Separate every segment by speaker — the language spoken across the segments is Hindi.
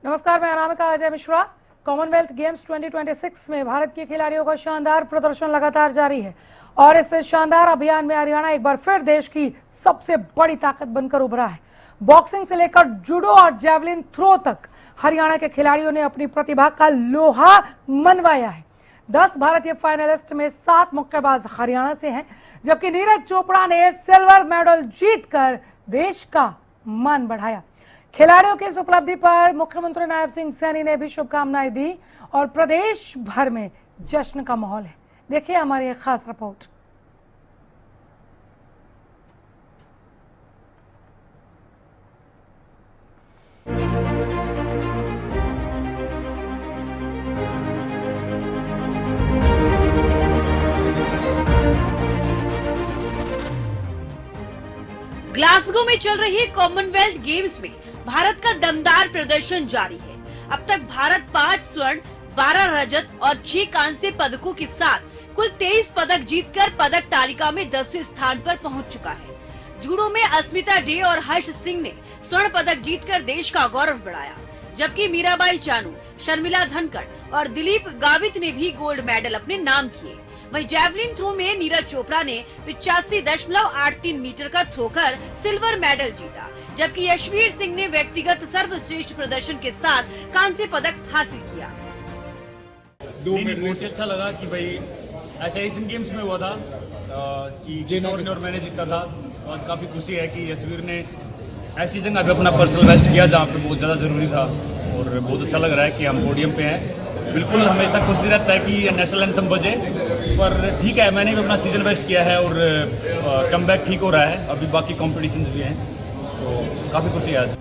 Speaker 1: नमस्कार, मैं अनामिका अजय मिश्रा। कॉमनवेल्थ गेम्स 2026 में भारत के खिलाड़ियों का शानदार प्रदर्शन लगातार जारी है और इस शानदार अभियान में हरियाणा एक बार फिर देश की सबसे बड़ी ताकत बनकर उभरा है। बॉक्सिंग से लेकर जूडो और जैवलिन थ्रो तक हरियाणा के खिलाड़ियों ने अपनी प्रतिभा का लोहा मनवाया है। 10 भारतीय फाइनलिस्ट में 7 मुक्केबाज हरियाणा से हैं, जबकि नीरज चोपड़ा ने सिल्वर मेडल जीतकर देश का मान बढ़ाया। खिलाड़ियों की इस उपलब्धि पर मुख्यमंत्री नायब सिंह सैनी ने भी शुभकामनाएं दी और प्रदेश भर में जश्न का माहौल है। देखिए हमारी एक खास रिपोर्ट।
Speaker 2: ग्लासगो में चल रही कॉमनवेल्थ गेम्स में भारत का दमदार प्रदर्शन जारी है। अब तक भारत 5 स्वर्ण, 12 रजत और 6 कांस्य पदकों के साथ कुल 23 पदक जीतकर पदक तालिका में 10वें स्थान पर पहुंच चुका है। जूडो में अस्मिता डे और हर्ष सिंह ने स्वर्ण पदक जीतकर देश का गौरव बढ़ाया, जबकि मीराबाई चानू, शर्मिला धनखड़ और दिलीप गावित ने भी गोल्ड मेडल अपने नाम किए। वहीं जैवलिन थ्रो में नीरज चोपड़ा ने 85.83 मीटर का थ्रो कर सिल्वर मेडल जीता, जबकि यशवीर सिंह ने व्यक्तिगत सर्वश्रेष्ठ प्रदर्शन के साथ कांस्य पदक हासिल किया।
Speaker 3: बहुत ही अच्छा लगा कि भाई ऐसा एशियन गेम्स में हुआ था कि किशोर ने और मैंने जीता था। तो आज काफी खुशी है कि यशवीर ने ऐसी जगह पे अपना पर्सनल बेस्ट किया जहाँ पे बहुत ज्यादा जरूरी था और बहुत अच्छा लग रहा है कि हम पोडियम पे हैं। बिल्कुल हमेशा खुशी रहता है कि नेशनल एंथम बजे, पर ठीक है मैंने भी अपना सीजन बेस्ट किया है और कमबैक ठीक हो रहा है। अभी बाकी कॉम्पिटिशन्स भी हैं तो काफी खुशी है आज।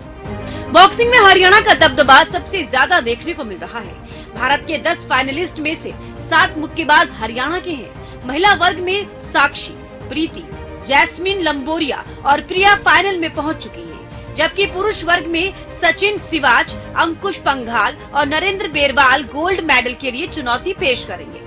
Speaker 2: बॉक्सिंग में हरियाणा का दबदबा सबसे ज्यादा देखने को मिल रहा है। भारत के 10 फाइनलिस्ट में से 7 मुक्केबाज हरियाणा के हैं। महिला वर्ग में साक्षी, प्रीति, जैस्मिन लंबोरिया और प्रिया फाइनल में पहुंच चुकी है, जबकि पुरुष वर्ग में सचिन सिवाच, अंकुश पंघाल और नरेंद्र बेरवाल गोल्ड मेडल के लिए चुनौती पेश करेंगे।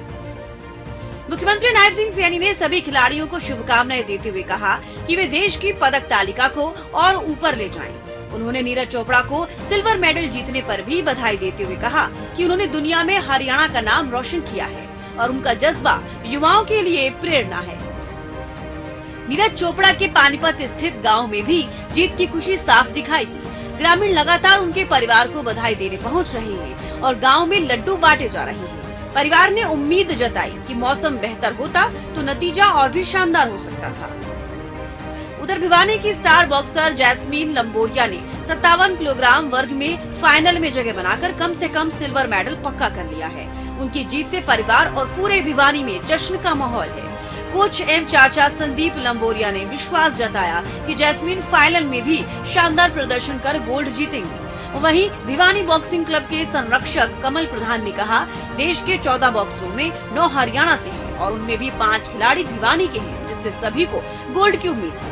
Speaker 2: मुख्यमंत्री नायब सिंह सैनी ने सभी खिलाड़ियों को शुभकामनाएं देते हुए कहा कि वे देश की पदक तालिका को और ऊपर ले जाएं। उन्होंने नीरज चोपड़ा को सिल्वर मेडल जीतने पर भी बधाई देते हुए कहा कि उन्होंने दुनिया में हरियाणा का नाम रोशन किया है और उनका जज्बा युवाओं के लिए प्रेरणा है। नीरज चोपड़ा के पानीपत स्थित गांव में भी जीत की खुशी साफ दिखाई दी। ग्रामीण लगातार उनके परिवार को बधाई देने पहुंच रहे हैं और गांव में लड्डू बांटे जा रहे हैं। परिवार ने उम्मीद जताई कि मौसम बेहतर होता तो नतीजा और भी शानदार हो सकता था। उधर भिवानी की स्टार बॉक्सर जैस्मिन लंबोरिया ने 57 किलोग्राम वर्ग में फाइनल में जगह बनाकर कम से कम सिल्वर मेडल पक्का कर लिया है। उनकी जीत से परिवार और पूरे भिवानी में जश्न का माहौल है। कोच एम चाचा संदीप लंबोरिया ने विश्वास जताया कि जैस्मिन फाइनल में भी शानदार प्रदर्शन कर गोल्ड जीतेंगी। वहीं भिवानी बॉक्सिंग क्लब के संरक्षक कमल प्रधान ने कहा, देश के 14 बॉक्सरों में 9 हरियाणा से हैं और उनमें भी 5 खिलाड़ी भिवानी के हैं, जिससे सभी को गोल्ड की उम्मीद है।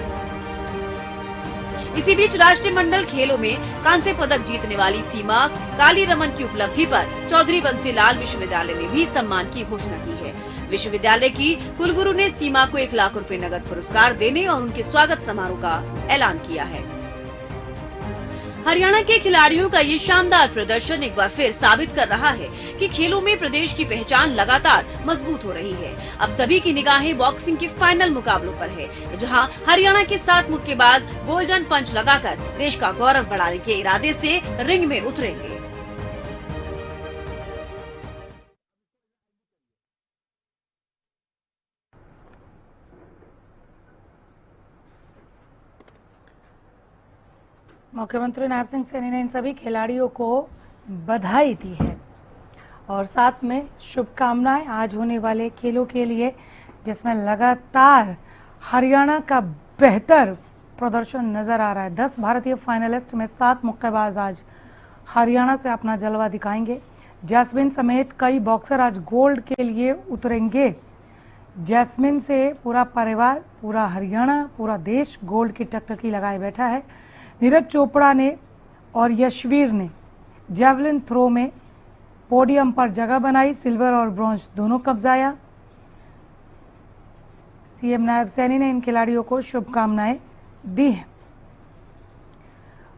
Speaker 2: इसी बीच राष्ट्रीय मंडल खेलों में कांस्य पदक जीतने वाली सीमा काली रमन की उपलब्धि पर चौधरी बंसीलाल विश्वविद्यालय ने भी सम्मान की घोषणा की है। विश्वविद्यालय की कुलगुरु ने सीमा को 1 लाख रुपए नगद पुरस्कार देने और उनके स्वागत समारोह का ऐलान किया है। हरियाणा के खिलाड़ियों का ये शानदार प्रदर्शन एक बार फिर साबित कर रहा है कि खेलों में प्रदेश की पहचान लगातार मजबूत हो रही है। अब सभी की निगाहें बॉक्सिंग के फाइनल मुकाबलों पर है, जहां हरियाणा के 7 मुक्केबाज गोल्डन पंच लगाकर देश का गौरव बढ़ाने के इरादे से रिंग में उतरेंगे।
Speaker 1: मुख्यमंत्री नायब सिंह सैनी ने इन सभी खिलाड़ियों को बधाई दी है और साथ में शुभकामनाएं आज होने वाले खेलों के लिए, जिसमें लगातार हरियाणा का बेहतर प्रदर्शन नजर आ रहा है। 10 भारतीय फाइनलिस्ट में 7 मुक्केबाज आज हरियाणा से अपना जलवा दिखाएंगे। जैस्मिन समेत कई बॉक्सर आज गोल्ड के लिए उतरेंगे। जैस्मिन से पूरा परिवार, पूरा हरियाणा, पूरा देश गोल्ड की टकटकी लगाए बैठा है। नीरज चोपड़ा ने और यशवीर ने जैवलिन थ्रो में पोडियम पर जगह बनाई, सिल्वर और ब्रॉन्ज दोनों कब्जाया। सीएम नायब सैनी ने इन खिलाड़ियों को शुभकामनाएं दी हैं।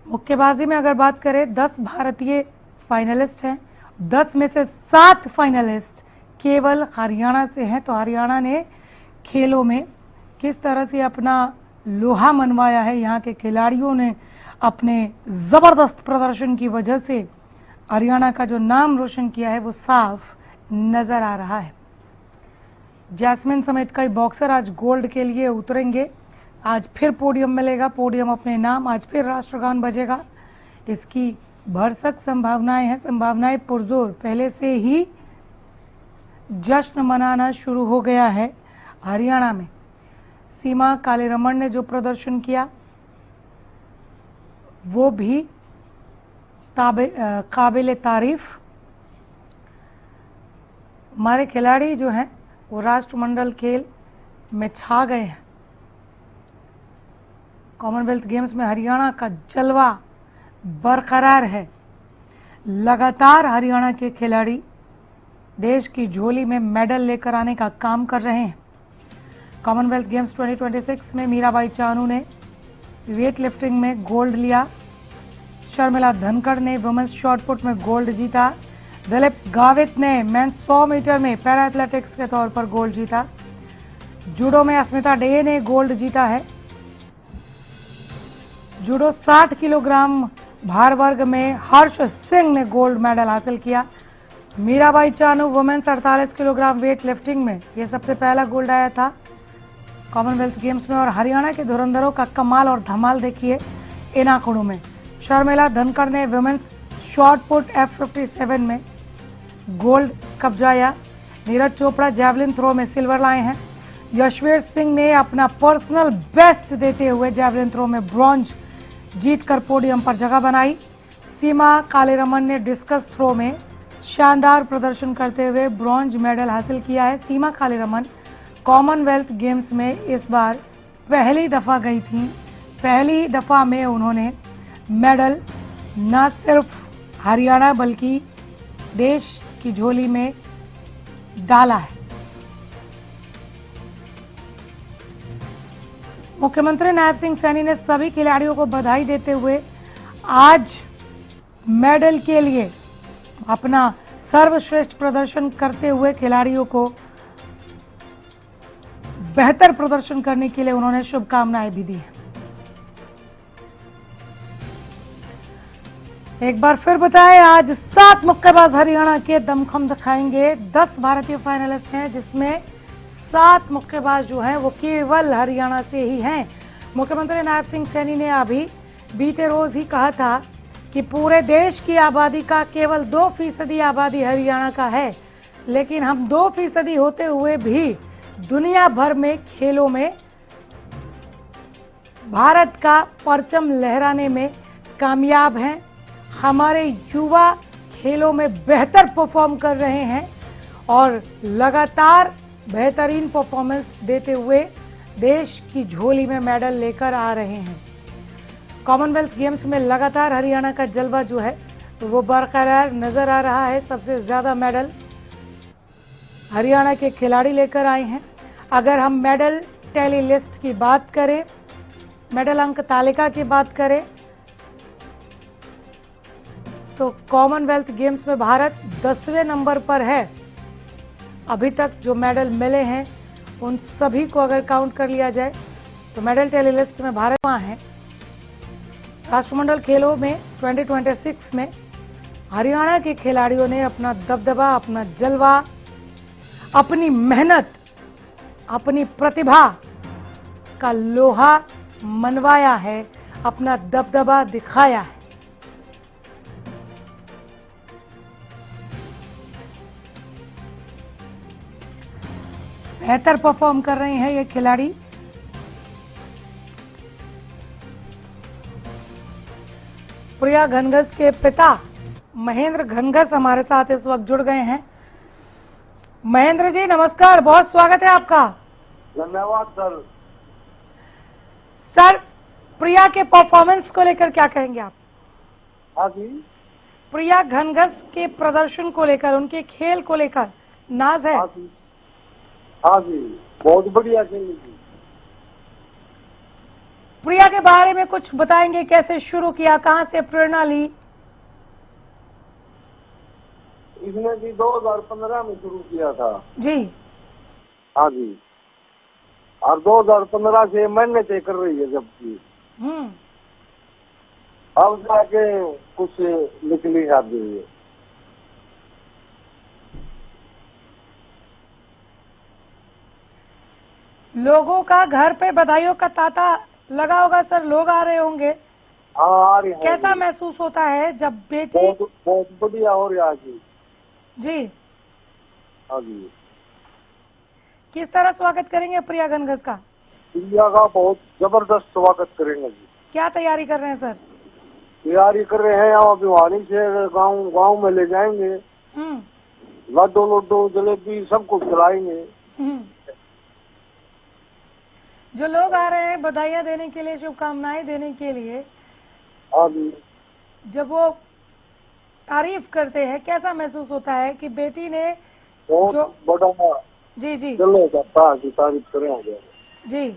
Speaker 1: मुक्केबाजी में अगर बात करें, 10 भारतीय फाइनलिस्ट हैं। 10 में से 7 फाइनलिस्ट केवल हरियाणा से हैं। तो हरियाणा ने खेलों में किस तरह से अपना लोहा मनवाया है, यहाँ के खिलाड़ियों ने अपने ज़बरदस्त प्रदर्शन की वजह से हरियाणा का जो नाम रोशन किया है वो साफ नज़र आ रहा है। जैस्मिन समेत कई बॉक्सर आज गोल्ड के लिए उतरेंगे। आज फिर पोडियम मिलेगा, पोडियम अपने नाम, आज फिर राष्ट्रगान बजेगा। इसकी भरसक संभावनाएं हैं, संभावनाएं पुरजोर। पहले से ही जश्न मनाना शुरू हो गया है हरियाणा में। सीमा कालीरमण ने जो प्रदर्शन किया वो भी काबिल तारीफ। हमारे खिलाड़ी जो हैं वो राष्ट्रमंडल खेल में छा गए हैं। कॉमनवेल्थ गेम्स में हरियाणा का जलवा बरकरार है। लगातार हरियाणा के खिलाड़ी देश की झोली में मेडल लेकर आने का काम कर रहे हैं। कॉमनवेल्थ गेम्स 2026 में मीराबाई चानू ने वेट लिफ्टिंग में गोल्ड लिया। शर्मिला धनखड़ ने वुमेन्स शॉटपुट में गोल्ड जीता। दिलीप गावित ने मेंस 100 मीटर में पैरा एथलेटिक्स के तौर पर गोल्ड जीता। जूडो में अस्मिता डे ने गोल्ड जीता है। जूडो 60 किलोग्राम भार वर्ग में हर्ष सिंह ने गोल्ड मेडल हासिल किया। Mirabai Chanu women's 48 kilogram weight lifting में यह सबसे पहला गोल्ड आया था कॉमनवेल्थ गेम्स में। और हरियाणा के धुरंधरों का कमाल और धमाल देखिए इन आंकड़ों में। शर्मिला धनखड़ ने वुमेन्स शॉर्ट पुट F57 में गोल्ड कब्जाया। नीरज चोपड़ा जैवलिन थ्रो में सिल्वर लाए हैं। यशवीर सिंह ने अपना पर्सनल बेस्ट देते हुए जैवलिन थ्रो में ब्रॉन्ज जीतकर पोडियम पर जगह बनाई। सीमा कालीरमण ने डिस्कस थ्रो में शानदार प्रदर्शन करते हुए ब्रॉन्ज मेडल हासिल किया है। सीमा कालीरमण कॉमनवेल्थ गेम्स में इस बार पहली दफ़ा गई थी। पहली दफ़ा में उन्होंने मेडल न सिर्फ हरियाणा बल्कि देश की झोली में डाला है। मुख्यमंत्री नायब सिंह सैनी ने सभी खिलाड़ियों को बधाई देते हुए आज मेडल के लिए अपना सर्वश्रेष्ठ प्रदर्शन करते हुए खिलाड़ियों को बेहतर प्रदर्शन करने के लिए उन्होंने शुभकामनाएं भी दी हैं। एक बार फिर बताएं, आज 7 मुक्केबाज हरियाणा के दमखम दिखाएंगे। 10 भारतीय फाइनलिस्ट हैं जिसमें 7 मुक्केबाज जो हैं वो केवल हरियाणा से ही हैं। मुख्यमंत्री नायब सिंह सैनी ने अभी बीते रोज ही कहा था कि पूरे देश की आबादी का केवल 2% आबादी हरियाणा का है, लेकिन हम 2% होते हुए भी दुनिया भर में खेलों में भारत का परचम लहराने में कामयाब हैं। हमारे युवा खेलों में बेहतर परफॉर्म कर रहे हैं और लगातार बेहतरीन परफॉर्मेंस देते हुए देश की झोली में मेडल लेकर आ रहे हैं। कॉमनवेल्थ गेम्स में लगातार हरियाणा का जलवा जो है तो वो बरकरार नजर आ रहा है। सबसे ज़्यादा मेडल हरियाणा के खिलाड़ी लेकर आए हैं। अगर हम मेडल टैली लिस्ट की बात करें, मेडल अंक तालिका की बात करें, तो कॉमनवेल्थ गेम्स में भारत 10वें नंबर पर है। अभी तक जो मेडल मिले हैं उन सभी को अगर काउंट कर लिया जाए तो मेडल टैली लिस्ट में भारत वहाँ है। राष्ट्रमंडल खेलों में 2026 में हरियाणा के खिलाड़ियों ने अपना दबदबा, अपना जलवा, अपनी मेहनत, अपनी प्रतिभा का लोहा मनवाया है, अपना दबदबा दिखाया है। बेहतर परफॉर्म कर रहे हैं ये खिलाड़ी। प्रिया घनघस के पिता महेंद्र घनघस हमारे साथ इस वक्त जुड़ गए हैं। महेंद्र जी नमस्कार, बहुत स्वागत है आपका।
Speaker 4: धन्यवाद सर।
Speaker 1: सर, प्रिया के परफॉर्मेंस को लेकर क्या कहेंगे आप?
Speaker 4: हाँ जी,
Speaker 1: प्रिया घनघस के प्रदर्शन को लेकर, उनके खेल को लेकर नाज है?
Speaker 4: हाँ जी, हाँ जी, बहुत बढ़िया खेली थी।
Speaker 1: प्रिया के बारे में कुछ बताएंगे, कैसे शुरू किया, कहां से प्रेरणा ली?
Speaker 4: इसने जी 2015 में शुरू किया था
Speaker 1: जी।
Speaker 4: हाँ जी, और 2015 से महीने तय कर रही है जबकि अब जाके कुछ निकली शादी है।
Speaker 1: लोगों का घर पे बधाइयों का तांता लगा होगा सर, लोग आ रहे होंगे।
Speaker 4: हाँ आ रही है।
Speaker 1: कैसा महसूस होता है जब बेटी?
Speaker 4: बहुत बहुत बढ़िया हो रहा है जी।
Speaker 1: जी
Speaker 4: हाँ जी।
Speaker 1: किस तरह स्वागत करेंगे प्रिया गणगस का?
Speaker 4: प्रिया का बहुत जबरदस्त स्वागत करेंगे जी।
Speaker 1: क्या तैयारी कर रहे हैं सर?
Speaker 4: तैयारी कर रहे हैं, हम भिवानी से गांव में ले जाएंगे। लड्डू लड्डू जलेबी सब कुछ खिलाएंगे।
Speaker 1: जो लोग आ रहे हैं बधाइयाँ देने के लिए, शुभकामनाएं देने के लिए,
Speaker 4: हाँ जी,
Speaker 1: जब वो तारीफ करते हैं कैसा महसूस होता है कि बेटी ने
Speaker 4: बहुत
Speaker 1: जो
Speaker 4: बड़ा
Speaker 1: जी जी
Speaker 4: चलो जाता है, तारीफ करेंगे
Speaker 1: जी।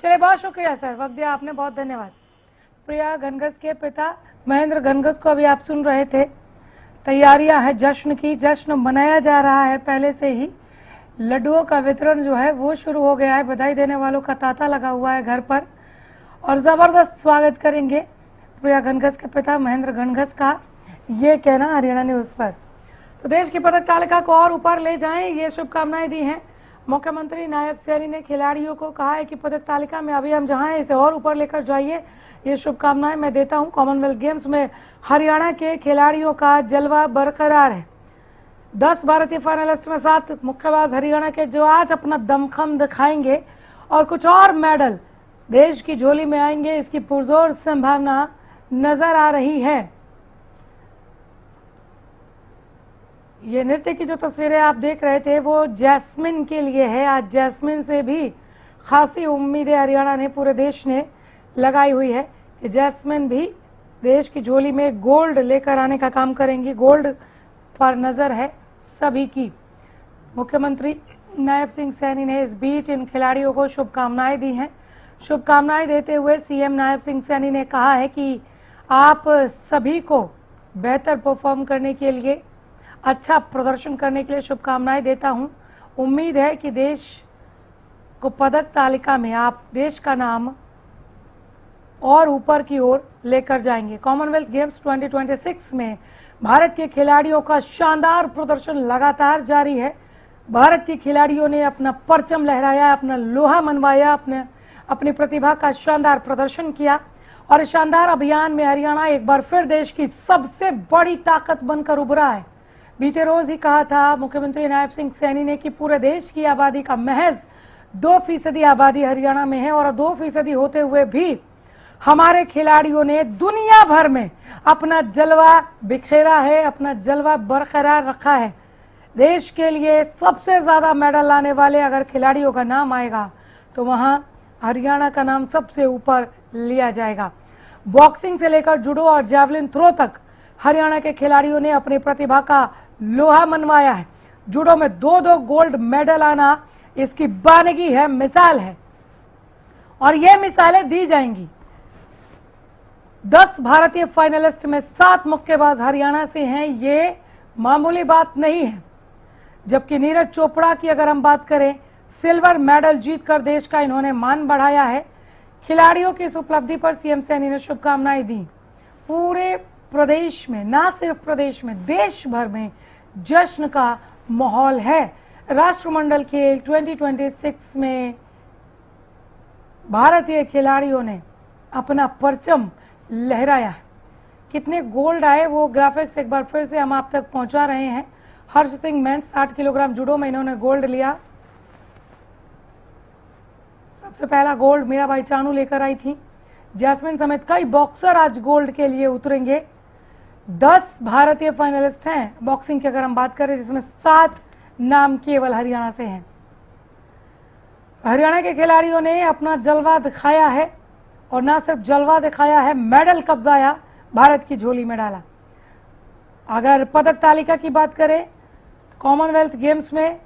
Speaker 1: चलिए बहुत शुक्रिया सर, वक्त दिया आपने, बहुत धन्यवाद। प्रिया गणगस के पिता महेंद्र गणगस को अभी आप सुन रहे थे। तैयारियां हैं जश्न की, जश्न मनाया जा रहा है पहले से ही। लड्डुओं का वितरण जो है वो शुरू हो गया है, बधाई देने वालों का तांता लगा हुआ है घर पर, और जबरदस्त स्वागत करेंगे प्रिया गणगस के पिता महेंद्र गणगस का, ये कहना हरियाणा न्यूज पर। तो देश की पदक तालिका को और ऊपर ले जाएं, ये शुभकामनाएं दी हैं मुख्यमंत्री नायब सैनी ने। खिलाड़ियों को कहा है कि पदक तालिका में अभी हम जहां हैं इसे और ऊपर लेकर जाइए, ये शुभकामनाएं मैं देता हूं। कॉमनवेल्थ गेम्स में हरियाणा के खिलाड़ियों का जलवा बरकरार है। 10 भारतीय फाइनलिस्ट में 7 मुक्केबाज हरियाणा के, जो आज अपना दमखम दिखाएंगे और कुछ और मेडल देश की झोली में आएंगे, इसकी पुरजोर संभावना नजर आ रही है। ये नृत्य की जो तस्वीरें आप देख रहे थे वो जैस्मिन के लिए है। आज जैस्मिन से भी खासी उम्मीदें हरियाणा ने, पूरे देश ने लगाई हुई है कि जैस्मिन भी देश की झोली में गोल्ड लेकर आने का काम करेंगी। गोल्ड पर नजर है सभी की। मुख्यमंत्री नायब सिंह सैनी ने इस बीच इन खिलाड़ियों को शुभकामनाएं दी हैं। शुभकामनाएं देते हुए सीएम नायब सिंह सैनी ने कहा है कि आप सभी को बेहतर परफॉर्म करने के लिए, अच्छा प्रदर्शन करने के लिए शुभकामनाएं देता हूं। उम्मीद है कि देश को पदक तालिका में आप देश का नाम और ऊपर की ओर लेकर जाएंगे। कॉमनवेल्थ गेम्स 2026 में भारत के खिलाड़ियों का शानदार प्रदर्शन लगातार जारी है। भारत के खिलाड़ियों ने अपना परचम लहराया, अपना लोहा मनवाया, अपनी प्रतिभा का शानदार प्रदर्शन किया, और इस शानदार अभियान में हरियाणा एक बार फिर देश की सबसे बड़ी ताकत बनकर उभरा है। बीते रोज ही कहा था मुख्यमंत्री नायब सिंह सैनी ने कि पूरे देश की आबादी का महज 2% आबादी हरियाणा में है, और 2% होते हुए भी हमारे खिलाड़ियों ने दुनिया भर में अपना जलवा बिखेरा है, अपना जलवा बरकरार रखा है। देश के लिए सबसे ज्यादा मेडल लाने वाले अगर खिलाड़ियों का नाम आएगा तो वहां हरियाणा का नाम सबसे ऊपर लिया जाएगा। बॉक्सिंग से लेकर जूडो और जैवलिन थ्रो तक हरियाणा के खिलाड़ियों ने अपनी प्रतिभा का लोहा मनवाया है। जूडो में 2-2 गोल्ड मेडल आना इसकी बानगी है, मिसाल है, और ये मिसालें दी जाएंगी। 10 भारतीय फाइनलिस्ट में 7 मुक्केबाज हरियाणा से हैं, ये मामूली बात नहीं है। जबकि नीरज चोपड़ा की अगर हम बात करें, सिल्वर मेडल जीतकर देश का इन्होंने मान बढ़ाया है। खिलाड़ियों की इस उपलब्धि पर सीएम सैनी ने शुभकामनाएं दी। पूरे प्रदेश में, ना सिर्फ प्रदेश में, देश भर में जश्न का माहौल है। राष्ट्रमंडल खेल 2026 में भारतीय खिलाड़ियों ने अपना परचम लहराया है। कितने गोल्ड आए वो ग्राफिक्स एक बार फिर से हम आप तक पहुंचा रहे हैं। Harsh Singh mains 60 kilogram judo में इन्होंने गोल्ड लिया। सबसे पहला गोल्ड मीराबाई चानू लेकर आई थी। जैस्मिन समेत कई बॉक्सर आज गोल्ड के लिए उतरेंगे। 10 भारतीय फाइनलिस्ट हैं बॉक्सिंग की अगर हम बात करें, जिसमें 7 नाम केवल हरियाणा से हैं। हरियाणा के खिलाड़ियों ने अपना जलवा दिखाया है, और ना सिर्फ जलवा दिखाया है, मेडल कब्जाया, भारत की झोली में डाला। अगर पदक तालिका की बात करें, कॉमनवेल्थ गेम्स में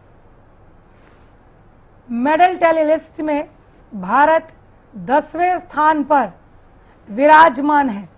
Speaker 1: मेडल टैली लिस्ट में भारत 10वें स्थान पर विराजमान है।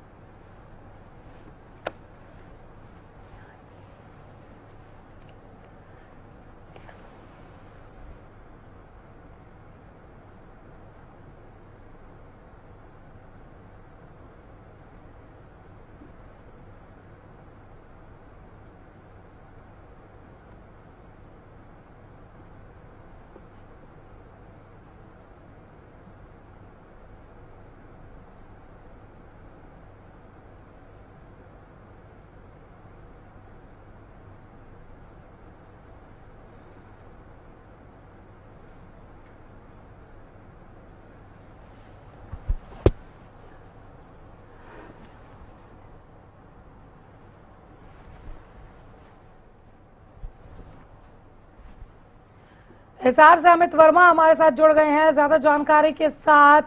Speaker 1: हिसार से अमित वर्मा हमारे साथ जुड़ गए हैं ज्यादा जानकारी के साथ।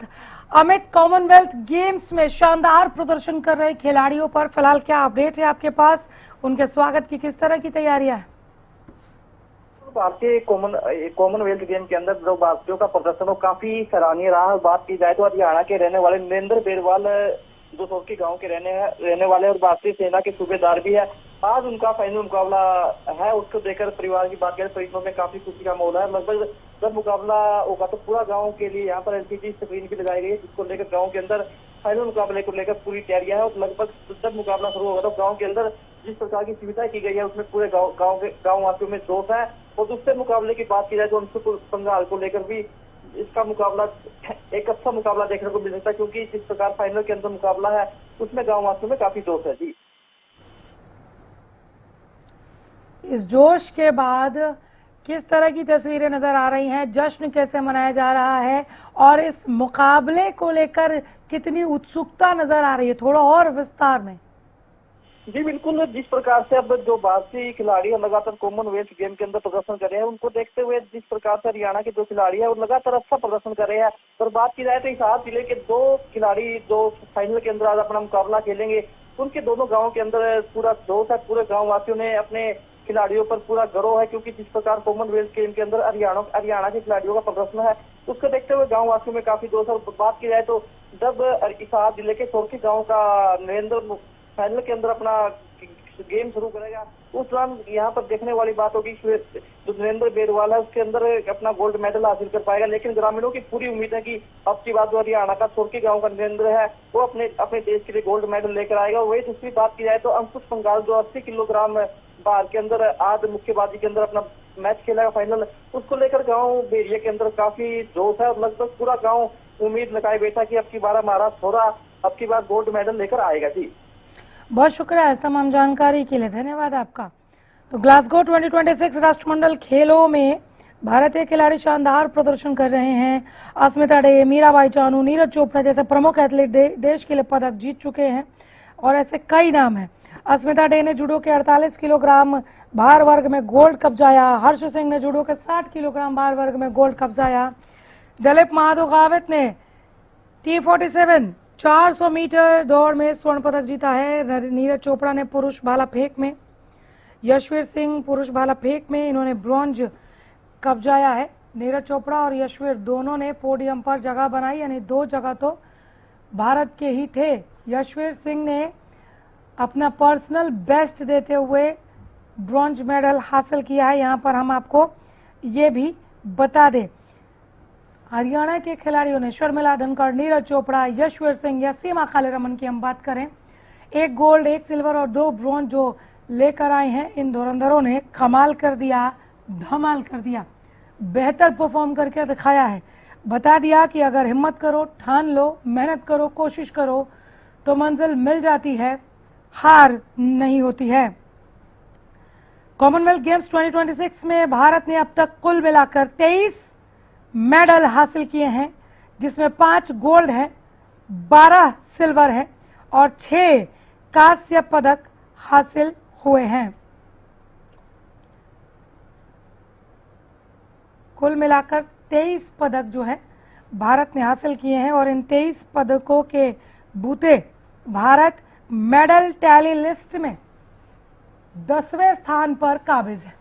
Speaker 1: अमित, कॉमनवेल्थ गेम्स में शानदार प्रदर्शन कर रहे खिलाड़ियों पर फिलहाल क्या अपडेट है आपके पास? उनके स्वागत की किस तरह की तैयारियां हैं?
Speaker 5: भारतीय कॉमनवेल्थ गेम के अंदर जो भारतीयों का प्रदर्शन वो काफी सराहनीय रहा। बात की जाए तो हरियाणा के रहने वाले नरेंद्र बेरवाल जो सोरकी गांव के रहने वाले और भारतीय सेना के सूबेदार भी है। आज उनका फाइनल मुकाबला है, उसको देखकर परिवार की बात करें तो इसमें काफी खुशी का माहौल है। लगभग जब मुकाबला होगा तो पूरा गांव के लिए यहाँ पर एलसीडी स्क्रीन भी लगाई गई है, जिसको लेकर गांव के अंदर फाइनल मुकाबले को लेकर पूरी तैयारियां है। और लगभग जब मुकाबला शुरू होगा तो गाँव के अंदर जिस प्रकार की सुविधा की गई है उसमें पूरे गाँव वासियों में जोश है। और दूसरे मुकाबले की बात की जाए तो अंशुल बंगाल को लेकर भी इसका मुकाबला एक अच्छा मुकाबला देखने को मिल सकता है, क्योंकि जिस प्रकार फाइनल के अंदर मुकाबला है उसमें गांव वासियों में काफी जोश है। जी,
Speaker 1: इस जोश के बाद किस तरह की तस्वीरें नजर आ रही हैं? जश्न कैसे मनाया जा रहा है और इस मुकाबले को लेकर कितनी उत्सुकता नजर आ रही है? थोड़ा और विस्तार में।
Speaker 5: जी बिल्कुल, जिस प्रकार से अब जो भारतीय खिलाड़ी है लगातार कॉमनवेल्थ गेम के अंदर प्रदर्शन कर रहे हैं, उनको देखते हुए जिस प्रकार से हरियाणा के जो खिलाड़ी है वो लगातार अच्छा प्रदर्शन कर रहे हैं। और बात की जाए तो हिसार जिले के 2 खिलाड़ी जो फाइनल के अंदर आज अपना मुकाबला खेलेंगे, उनके दोनों गाँव के अंदर पूरा जोश है। पूरे गाँव वासियों ने अपने खिलाड़ियों पर पूरा गर्व है, क्योंकि जिस प्रकार कॉमनवेल्थ गेम के अंदर हरियाणा के खिलाड़ियों का प्रदर्शन है उसको देखते हुए गाँव वासियों में काफी जोश है। और बात की जाए तो जब हिसार जिले के सोरकी गाँव का नरेंद्र फाइनल के अंदर अपना गेम शुरू करेगा, उस दौरान यहाँ पर देखने वाली बात होगी जो नरेंद्र बेरवाल है उसके अंदर अपना गोल्ड मेडल हासिल कर पाएगा। लेकिन ग्रामीणों की पूरी उम्मीद है कि अब की बात जो हरियाणा का सोरकी गांव का नरेंद्र है वो अपने देश के लिए गोल्ड मेडल लेकर आएगा। वही दूसरी बात की जाए तो अंशुल बंगाल जो 80 किलोग्राम भार के अंदर आज मुक्केबाजी के अंदर अपना मैच खेलेगा फाइनल, उसको लेकर गाँव बेरिया के अंदर काफी जोश है। और लगभग पूरा गाँव उम्मीद लगाए बैठा कि अब की बार हमारा छोरा अब की बार गोल्ड मेडल लेकर आएगा। जी,
Speaker 1: बहुत शुक्रिया इस तमाम जानकारी के लिए, धन्यवाद आपका। तो ग्लासगो 2026 राष्ट्रमंडल खेलों में भारतीय खिलाड़ी शानदार प्रदर्शन कर रहे हैं। अस्मिता डे, मीराबाई चानू, नीरज चोपड़ा जैसे प्रमुख एथलीट देश के लिए पदक जीत चुके हैं और ऐसे कई नाम हैं। अस्मिता डे ने जूडो के 48 किलोग्राम भार वर्ग में गोल्ड कब्जाया। हर्ष सिंह ने जूडो के 60 किलोग्राम भार वर्ग में गोल्ड कब्जाया। दिलीप महादो गावित ने T47 400 मीटर दौड़ में स्वर्ण पदक जीता है। नीरज चोपड़ा ने पुरुष भाला फेंक में, यशवीर सिंह पुरुष भाला फेंक में इन्होंने ब्रॉन्ज कब्जाया है। नीरज चोपड़ा और यशवीर दोनों ने पोडियम पर जगह बनाई, यानी 2 जगह तो भारत के ही थे। यशवीर सिंह ने अपना पर्सनल बेस्ट देते हुए ब्रॉन्ज मेडल हासिल किया है। यहाँ पर हम आपको ये भी बता दें, हरियाणा के खिलाड़ियों ने शर्मिला धनखड़, नीरज चोपड़ा, यशवीर सिंह या सीमा कालीरमन की हम बात करें, 1 गोल्ड 1 सिल्वर और 2 ब्रॉन्ज जो लेकर आए हैं, इन धुरंधरों ने कमाल कर दिया, धमाल कर दिया, बेहतर परफॉर्म करके दिखाया है। बता दिया कि अगर हिम्मत करो, ठान लो, मेहनत करो, कोशिश करो तो मंजिल मिल जाती है, हार नहीं होती है। कॉमनवेल्थ गेम्स 2026 में भारत ने अब तक कुल मिलाकर 23 मेडल हासिल किए हैं, जिसमें 5 गोल्ड है, 12 सिल्वर है और 6 कांस्य पदक हासिल हुए हैं। कुल मिलाकर 23 पदक जो है भारत ने हासिल किए हैं और इन 23 पदकों के बूते भारत मेडल टैली लिस्ट में 10वें स्थान पर काबिज है।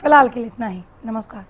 Speaker 1: फिलहाल के लिए इतना ही, नमस्कार।